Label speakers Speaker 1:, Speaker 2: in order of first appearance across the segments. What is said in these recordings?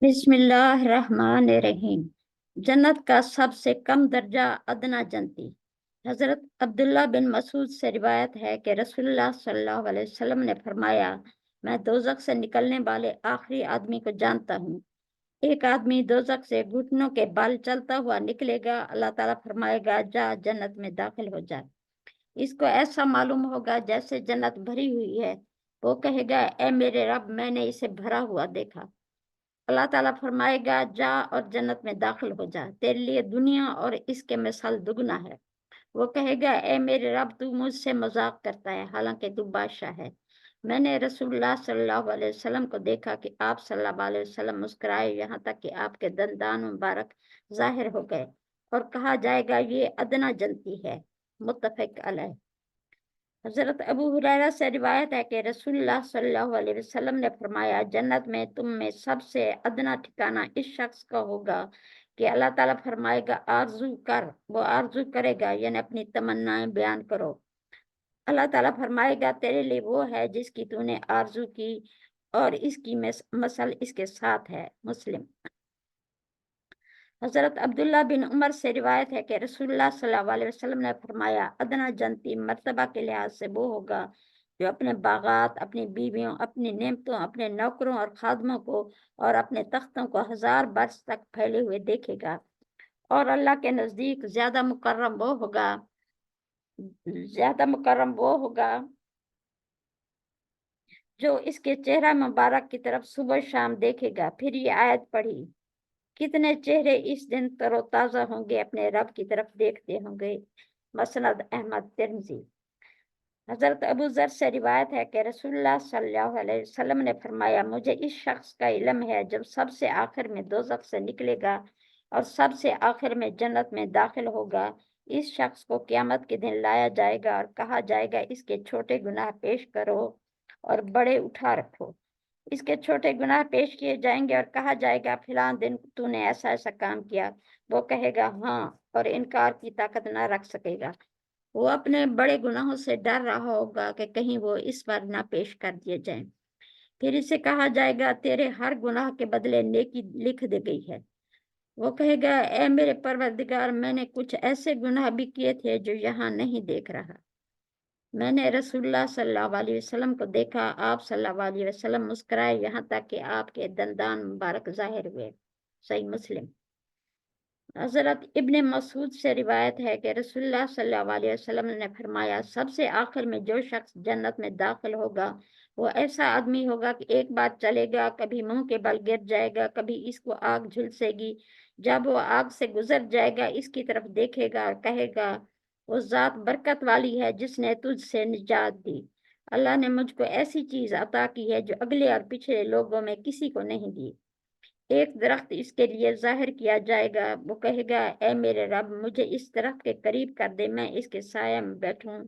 Speaker 1: बिस्मिल्लाहिर्रहमानिर्रहीम। जन्नत का सबसे कम दर्जा अदना जन्नती। हजरत अब्दुल्ला बिन मसूद से रिवायत है कि रसूलुल्लाह सल्लल्लाहु अलैहि वसल्लम ने फरमाया, मैं दोजख से निकलने वाले आखिरी आदमी को जानता हूँ। एक आदमी दोजख से घुटनों के बल चलता हुआ निकलेगा। अल्लाह ताला फरमाएगा, जा जन्नत में दाखिल हो जा। इसको ऐसा मालूम होगा जैसे जन्नत भरी हुई है। वो कहेगा, ए मेरे रब, मैंने इसे भरा हुआ देखा। अल्लाह ताला फरमाएगा, जा और जन्नत में दाखिल हो जा, तेरे लिए दुनिया और इसके मिसाल दुगना है। वो कहेगा, ए मेरे रब, तू मुझसे मजाक करता है, हालांकि तू बादशाह है। मैंने रसूलुल्लाह सल्लल्लाहु अलैहि वसल्लम को देखा कि आप सल्लल्लाहु अलैहि वसल्लम मुस्कुराए यहाँ तक कि आपके दंदान मुबारक जाहिर हो गए, और कहा जाएगा, ये अदना जन्नती है। मुत्तफिक अलैह। हजरत अबू हुरैरा से रिवायत है कि रसूलुल्लाह सल्लल्लाहु अलैहि वसल्लम ने फरमाया, जन्नत में तुम में सबसे अदना ठिकाना इस शख्स का होगा कि अल्लाह ताला फरमाएगा, आरजू कर। वो आरजू करेगा, यानी अपनी तमन्नाएं बयान करो। अल्लाह ताला फरमाएगा, तेरे लिए वो है जिसकी तूने आरजू की, और इसकी मसल इसके साथ है। मुस्लिम। हजरत अब्दुल्ला बिन उमर से रिवायत है कि रसूलुल्लाह सल्लल्लाहु अलैहि वसल्लम ने फरमाया, अदना जन्नती मर्तबा के लिहाज से वो होगा जो अपने बागात, अपनी बीवियों, अपनी नेमतों, अपने नौकरों और खादमों को और अपने तख्तों को 1000 बरस तक फैले हुए देखेगा। और अल्लाह के नजदीक ज्यादा मुकर्रम वो होगा जो इसके चेहरा मुबारक की तरफ सुबह शाम देखेगा। फिर ये आयत पढ़ी, कितने चेहरे इस दिन तरोताजा होंगे, अपने रब की तरफ देखते होंगे। मसनद अहमद तिरमिजी। हजरत अबू जर से रिवायत है कि रसूलुल्लाह सल्लल्लाहु अलैहि वसल्लम ने फरमाया, मुझे इस शख्स का इल्म है जब सबसे आखिर में दोजख से निकलेगा और सबसे आखिर में जन्नत में दाखिल होगा। इस शख्स को क़यामत के दिन लाया जाएगा और कहा जाएगा, इसके छोटे गुनाह पेश करो और बड़े उठा रखो। इसके छोटे गुनाह पेश किए जाएंगे और कहा जाएगा, फिलां दिन तूने ऐसा ऐसा काम किया। वो कहेगा, हाँ, और इनकार की ताकत ना रख सकेगा। वो अपने बड़े गुनाहों से डर रहा होगा कि कहीं वो इस पर ना पेश कर दिए जाएं। फिर इसे कहा जाएगा, तेरे हर गुनाह के बदले नेकी लिख दी गई है। वो कहेगा, ए मेरे परवरदिगार, मैंने कुछ ऐसे गुनाह भी किए थे जो यहाँ नहीं देख रहा। मैंने रसूलुल्लाह सल्लल्लाहु अलैहि वसल्लम को देखा। आप सल्लल्लाहु अलैहि वसल्लम मुस्कुराए यहाँ तक कि आपके दंदान मुबारक जाहिर हुए। सही मुस्लिम। हजरत इब्ने मसूद से रिवायत है कि रसूलुल्लाह सल्लल्लाहु अलैहि वसल्लम ने फरमाया, सबसे आखिर में जो शख्स जन्नत में दाखिल होगा वो ऐसा आदमी होगा कि एक बार चलेगा, कभी मुंह के बल गिर जाएगा, कभी इसको आग झुलसेगी। जब वो आग से गुजर जाएगा, इसकी तरफ देखेगा और कहेगा, वो जात बरकत वाली है जिसने तुझसे निजात दी। अल्लाह ने मुझको ऐसी चीज अता की है जो अगले और पिछले लोगों में किसी को नहीं दी। एक दरख्त इसके लिए जाहिर किया जाएगा। वो कहेगा, ए मेरे रब, मुझे इस दरख्त के करीब कर दे, मैं इसके साया में बैठूं,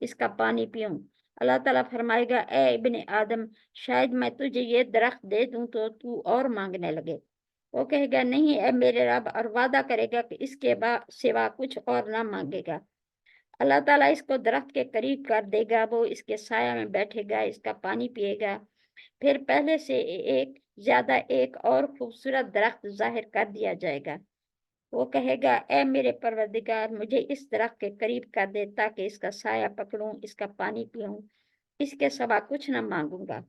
Speaker 1: इसका पानी पीऊं। अल्लाह ताला फरमाएगा, ए इब्ने आदम, शायद मैं तुझे ये दरख्त दे दूं तो तू और मांगने लगे। वो कहेगा, नहीं ए मेरे रब, और वादा करेगा कि इसके सिवा कुछ और ना मांगेगा। अल्लाह ताला इसको दरख्त के करीब कर देगा। वो इसके साया में बैठेगा, इसका पानी पिएगा। फिर पहले से एक और खूबसूरत दरख्त जाहिर कर दिया जाएगा। वो कहेगा, ए मेरे परवरदिगार, मुझे इस दरख्त के करीब कर दे ताकि इसका साया पकड़ूं, इसका पानी पीऊं, इसके सिवा कुछ न मांगूंगा।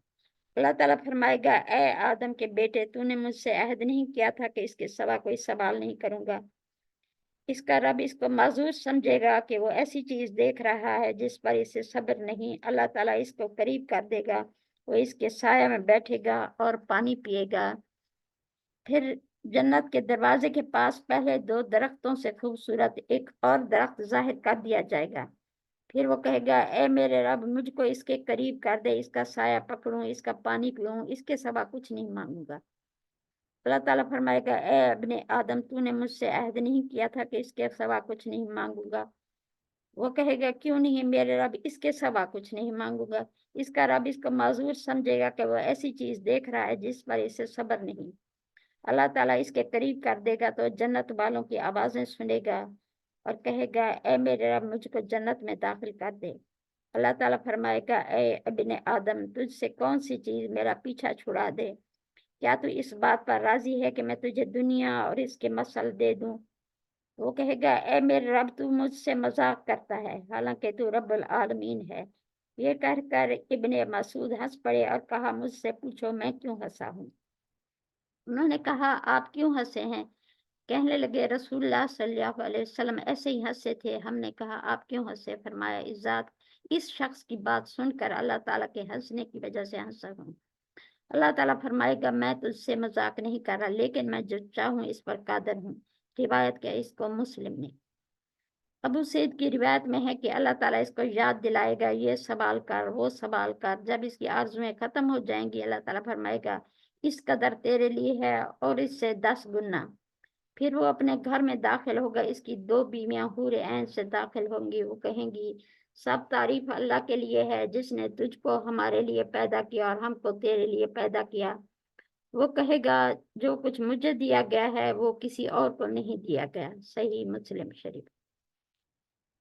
Speaker 1: अल्लाह ताला फरमाएगा, ए आदम के बेटे, तूने मुझसे अहद नहीं किया था कि इसके सिवा कोई सवाल नहीं करूंगा। इसका रब इसको माजूर समझेगा कि वो ऐसी चीज देख रहा है जिस पर इसे सब्र नहीं। अल्लाह ताला इसको करीब कर देगा। वो इसके साया में बैठेगा और पानी पिएगा। फिर जन्नत के दरवाजे के पास पहले 2 दरख्तों से खूबसूरत एक और दरख्त जाहिर कर दिया जाएगा। फिर वो कहेगा, ए मेरे रब, मुझको इसके करीब कर दे, इसका साया पकड़ूं, इसका पानी पीऊं, इसके सिवा कुछ नहीं मांगूंगा। अल्लाह ताला फरमाएगा, ए इब्ने आदम, तूने मुझसे अहद नहीं किया था कि इसके सिवा कुछ नहीं मांगूंगा। वो कहेगा, क्यों नहीं मेरे रब, इसके सिवा कुछ नहीं मांगूंगा। इसका रब इसको माजूर समझेगा कि वो ऐसी चीज देख रहा है जिस पर इसे सब्र नहीं। अल्लाह ताला इसके करीब कर देगा तो जन्नत वालों की आवाजें सुनेगा और कहेगा, ए मेरे रब, मुझको जन्नत में दाखिल कर दे। अल्लाह ताला फरमाएगा, ए इब्ने आदम, तुझसे कौन सी चीज मेरा पीछा छुड़ा दे। क्या तू इस बात पर राजी है कि मैं तुझे दुनिया और इसके मसल दे दूं? वो कहेगा, ए मेरे रब, तू मुझसे मजाक करता है, हालांकि तू रब्बुल आलमीन है। ये कहकर इब्ने मसूद हंस पड़े और कहा, मुझसे पूछो मैं क्यों हंसा हूँ। उन्होंने कहा, आप क्यों हंसे हैं? कहने लगे, रसूलुल्लाह सल्लल्लाहु अलैहि वसल्लम ऐसे ही हंसे थे। हमने कहा, आप क्यों हंसे? फरमाया, इस शख्स की बात सुनकर अल्लाह ताला के हंसने की वजह से हंसा हूँ। अल्लाह ताला फरमाएगा, मैं तुझसे मजाक नहीं कर रहा, लेकिन मैं जो चाहूँ इस पर कादिर हूँ। रिवायत किया इसको मुस्लिम ने। अबू सईद की रिवायत में है कि अल्लाह ताला इसको याद दिलाएगा, ये सवाल कर, वो सवाल कर। जब इसकी आरज़ुएं खत्म हो जाएंगी, अल्लाह ताला फरमाएगा, इस कदर तेरे लिए है और इससे 10 गुना। फिर वो अपने घर में दाखिल होगा, इसकी 2 बीवियां हूरे ऐन से दाखिल होंगी। वो कहेंगी, सब तारीफ अल्लाह के लिए है जिसने तुझको हमारे लिए पैदा किया और हमको तेरे लिए पैदा किया। वो कहेगा, जो कुछ मुझे दिया गया है वो किसी और को नहीं दिया गया। सही मुस्लिम शरीफ।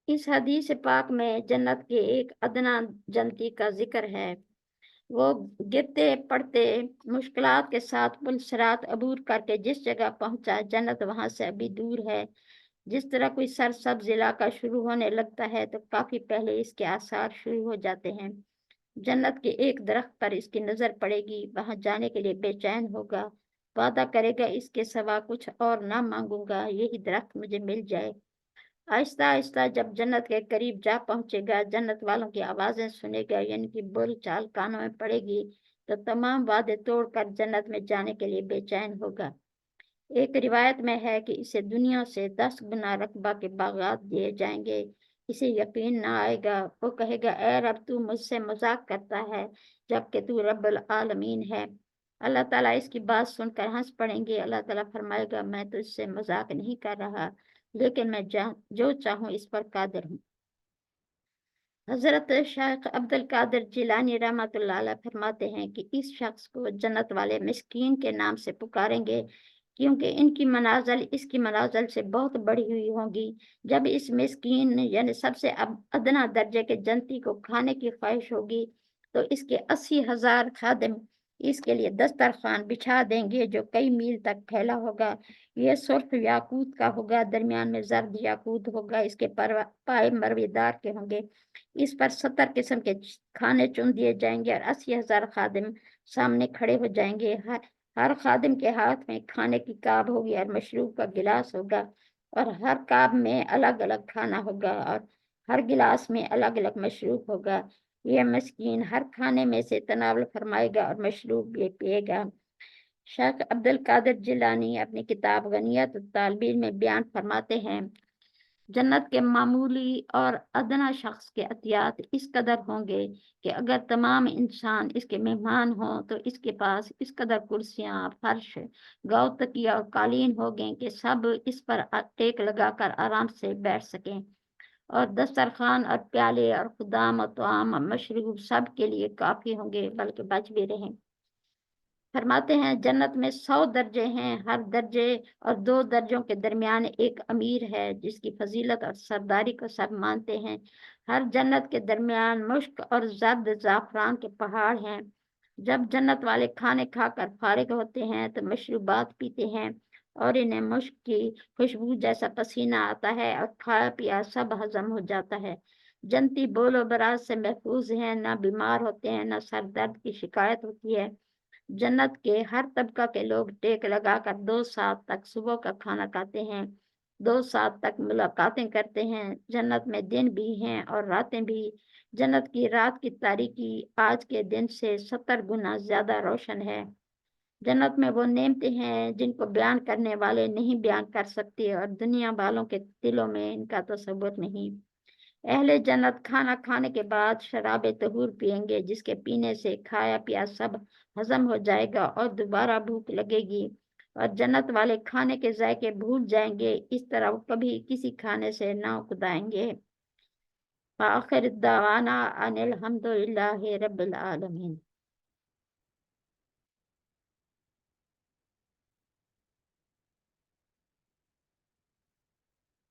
Speaker 1: इस हदीस पाक में जन्नत के एक अदना जन्नती का जिक्र है। वो गिरते पड़ते मुश्किलात के साथ पुल सिरात अबूर करके जिस जगह पहुंचा, जन्नत वहां से अभी दूर है। जिस तरह कोई सरसब्ज इलाका शुरू होने लगता है तो काफी पहले इसके आसार शुरू हो जाते हैं। जन्नत के एक दरख्त पर इसकी नजर पड़ेगी, वहां जाने के लिए बेचैन होगा, वादा करेगा, इसके सिवा कुछ और ना मांगूंगा, यही दरख्त मुझे मिल जाए। आहिस्ता आहिस्ता जब जन्नत के करीब जा पहुंचेगा, जन्नत वालों की आवाजें सुनेगा, यानी कि बोल चाल कानों में पड़ेगी, तो तमाम वादे तोड़कर जन्नत में जाने के लिए बेचैन होगा। एक रिवायत में है कि इसे दुनिया से 10 गुना रकबा के बागात दिए जाएंगे। इसे यकीन ना आएगा। वो कहेगा, ए रब, तू मुझसे मजाक करता है जबकि तू रब्बुल आलमीन है। अल्लाह ताला इसकी बात सुनकर हंस पड़ेंगे। अल्लाह ताला फरमाएगा, मैं तुझसे मजाक नहीं कर रहा, लेकिन मैं जो चाहूँ इस पर कादिर हूँ। हजरत शेख अब्दुल कादिर जिलानी रहमतुल्लाह अलैह फरमाते हैं कि इस शख्स को जन्नत वाले मिस्कीन के नाम से पुकारेंगे, क्योंकि इनकी मनाजल इसकी मनाजल से बहुत बढ़ी हुई होंगी। जब इस मिस्कीन यानी सबसे अदना दर्जे के जन्नती को खाने की ख्वाहिश होगी, तो इसके 80,000 खादिम इसके लिए दस्तरखान बिछा देंगे, जो कई मील तक फैला होगा। यह सुर्ख याकूत का होगा, दरमियान में जर्द याकूत होगा, इसके पाए मरवीदार के होंगे। इस पर 70 किस्म के खाने चुन दिए जाएंगे और 80,000 खादिम सामने खड़े हो जाएंगे। हर खादिम के हाथ में खाने की काब होगी और मशरूब का गिलास होगा, और हर काब में अलग अलग खाना होगा और हर गिलास में अलग अलग मशरूब होगा। यह मस्कीन हर खाने में से तनावल फरमाएगा और मशरूब भी पिएगा। शेख अब्दुल कादिर जिलानी अपनी किताब गनियत तालबीन में बयान फरमाते हैं, जन्नत के मामूली और अदना शख्स के अतियात इस कदर होंगे कि अगर तमाम इंसान इसके मेहमान हों तो इसके पास इस कदर कुर्सियां, फर्श, गौ, तकिया और कालीन होंगे कि सब इस पर टेक लगाकर आराम से बैठ सकें, और दस्तरखान और प्याले और खुदाम और तआम और मशरूब सब के लिए काफी होंगे, बल्कि बच भी रहें। फरमाते हैं, जन्नत में 100 दर्जे हैं, हर दर्जे और 2 दर्जों के दरमियान एक अमीर है जिसकी फजीलत और सरदारी को सब मानते हैं। हर जन्नत के दरमियान मुश्क और जर्द जाफरान के पहाड़ हैं। जब जन्नत वाले खाने खाकर फारिग होते हैं तो मशरूबात पीते हैं और इन्हें मुश्क की खुशबू जैसा पसीना आता है और खाया पिया सब हजम हो जाता है। जन्नती बोलो बराज से महफूज हैं, ना बीमार होते हैं, ना सर दर्द की शिकायत होती है। जन्नत के हर तबका के लोग टेक लगाकर 2 साल तक सुबह का खाना खाते हैं, 2 साल तक मुलाकातें करते हैं। जन्नत में दिन भी हैं और रातें भी। जन्नत की रात की तारीकी आज के दिन से 70 गुना ज्यादा रोशन है। जन्नत में वो नेमतें हैं जिनको बयान करने वाले नहीं बयान कर सकते और दुनिया वालों के दिलों में इनका तसव्वुर नहीं। अहले जन्नत खाना खाने के बाद शराब तहूर पियेंगे, जिसके पीने से खाया पिया सब हजम हो जाएगा और दोबारा भूख लगेगी, और जन्नत वाले खाने के जायके भूल जाएंगे। इस तरह वो कभी किसी खाने से ना उकताएंगे। आखिर दावाना अनिल हम्दुलिल्लाहि रब्बिल आलमीन।